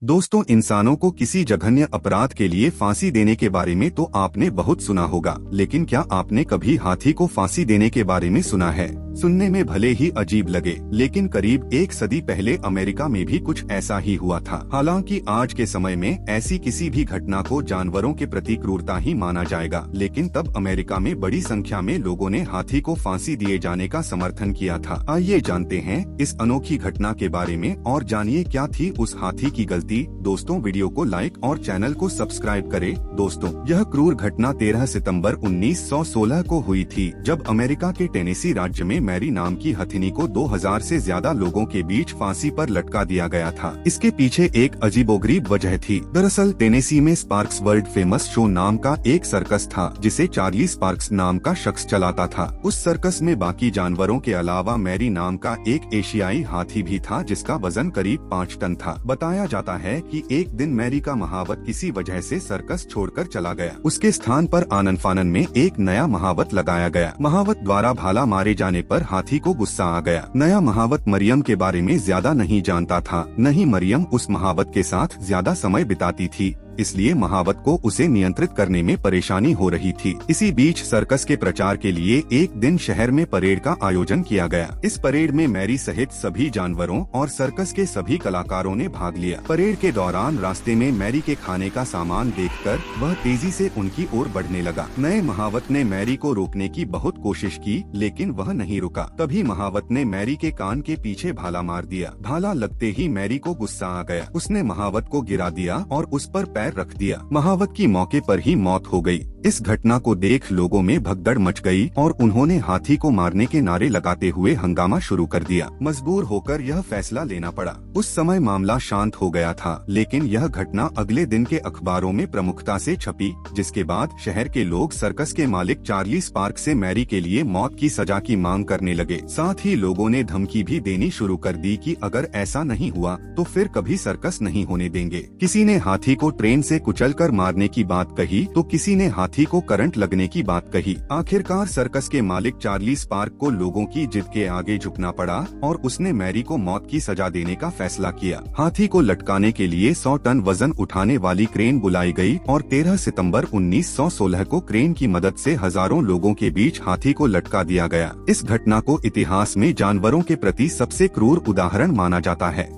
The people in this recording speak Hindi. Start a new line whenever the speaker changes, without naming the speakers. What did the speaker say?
दोस्तों, इंसानों को किसी जघन्य अपराध के लिए फांसी देने के बारे में तो आपने बहुत सुना होगा, लेकिन क्या आपने कभी हाथी को फांसी देने के बारे में सुना है? सुनने में भले ही अजीब लगे, लेकिन करीब एक सदी पहले अमेरिका में भी कुछ ऐसा ही हुआ था। हालांकि आज के समय में ऐसी किसी भी घटना को जानवरों के प्रति क्रूरता ही माना जाएगा, लेकिन तब अमेरिका में बड़ी संख्या में लोगों ने हाथी को फांसी दिए जाने का समर्थन किया था। आइए जानते हैं इस अनोखी घटना के बारे में और जानिए क्या थी उस हाथी की गलती। दोस्तों, वीडियो को लाइक और चैनल को सब्सक्राइब करें। दोस्तों, यह क्रूर घटना 13 सितंबर 1916 को हुई थी, जब अमेरिका के टेनेसी राज्य में मैरी नाम की हथिनी को 2000 से ज्यादा लोगों के बीच फांसी पर लटका दिया गया था। इसके पीछे एक अजीबोगरीब वजह थी। दरअसल टेनेसी में स्पार्क्स वर्ल्ड फेमस शो नाम का एक सर्कस था, जिसे चार्ली स्पार्क्स नाम का शख्स चलाता था। उस सर्कस में बाकी जानवरों के अलावा मैरी नाम का एक एशियाई हाथी भी था, जिसका वजन करीब 5 टन था। बताया जाता है कि एक दिन मैरी का महावत किसी वजह से सर्कस छोड़कर चला गया। उसके स्थान पर आनन फानन में एक नया महावत लगाया गया। महावत द्वारा भाला मारे जाने पर हाथी को गुस्सा आ गया। नया महावत मरियम के बारे में ज्यादा नहीं जानता था, न ही मरियम उस महावत के साथ ज्यादा समय बिताती थी, इसलिए महावत को उसे नियंत्रित करने में परेशानी हो रही थी। इसी बीच सर्कस के प्रचार के लिए एक दिन शहर में परेड का आयोजन किया गया। इस परेड में मैरी सहित सभी जानवरों और सर्कस के सभी कलाकारों ने भाग लिया। परेड के दौरान रास्ते में मैरी के खाने का सामान देखकर वह तेजी से उनकी ओर बढ़ने लगा। नए महावत ने मैरी को रोकने की बहुत कोशिश की, लेकिन वह नहीं रुका। तभी महावत ने मैरी के कान के पीछे भाला मार दिया। भाला लगते ही मैरी को गुस्सा आ गया। उसने महावत को गिरा दिया और उस पर पैर रख दिया। महावत की मौके पर ही मौत हो गई। इस घटना को देख लोगों में भगदड़ मच गई और उन्होंने हाथी को मारने के नारे लगाते हुए हंगामा शुरू कर दिया। मजबूर होकर यह फैसला लेना पड़ा। उस समय मामला शांत हो गया था, लेकिन यह घटना अगले दिन के अखबारों में प्रमुखता से छपी, जिसके बाद शहर के लोग सर्कस के मालिक चार्ली स्पार्क्स से मैरी के लिए मौत की सजा की मांग करने लगे। साथ ही लोगों ने धमकी भी देनी शुरू कर दी कि अगर ऐसा नहीं हुआ तो फिर कभी सर्कस नहीं होने देंगे। किसी ने हाथी को ट्रेन से कुचलकर मारने की बात कही, तो किसी ने हाथी को करंट लगने की बात कही। आखिरकार सर्कस के मालिक चार्ली स्पार्क को लोगों की जिद के आगे झुकना पड़ा और उसने मैरी को मौत की सजा देने का फैसला किया। हाथी को लटकाने के लिए 100 टन वजन उठाने वाली क्रेन बुलाई गई और 13 सितंबर 1916 को क्रेन की मदद से हजारों लोगों के बीच हाथी को लटका दिया गया। इस घटना को इतिहास में जानवरों के प्रति सबसे क्रूर उदाहरण माना जाता है।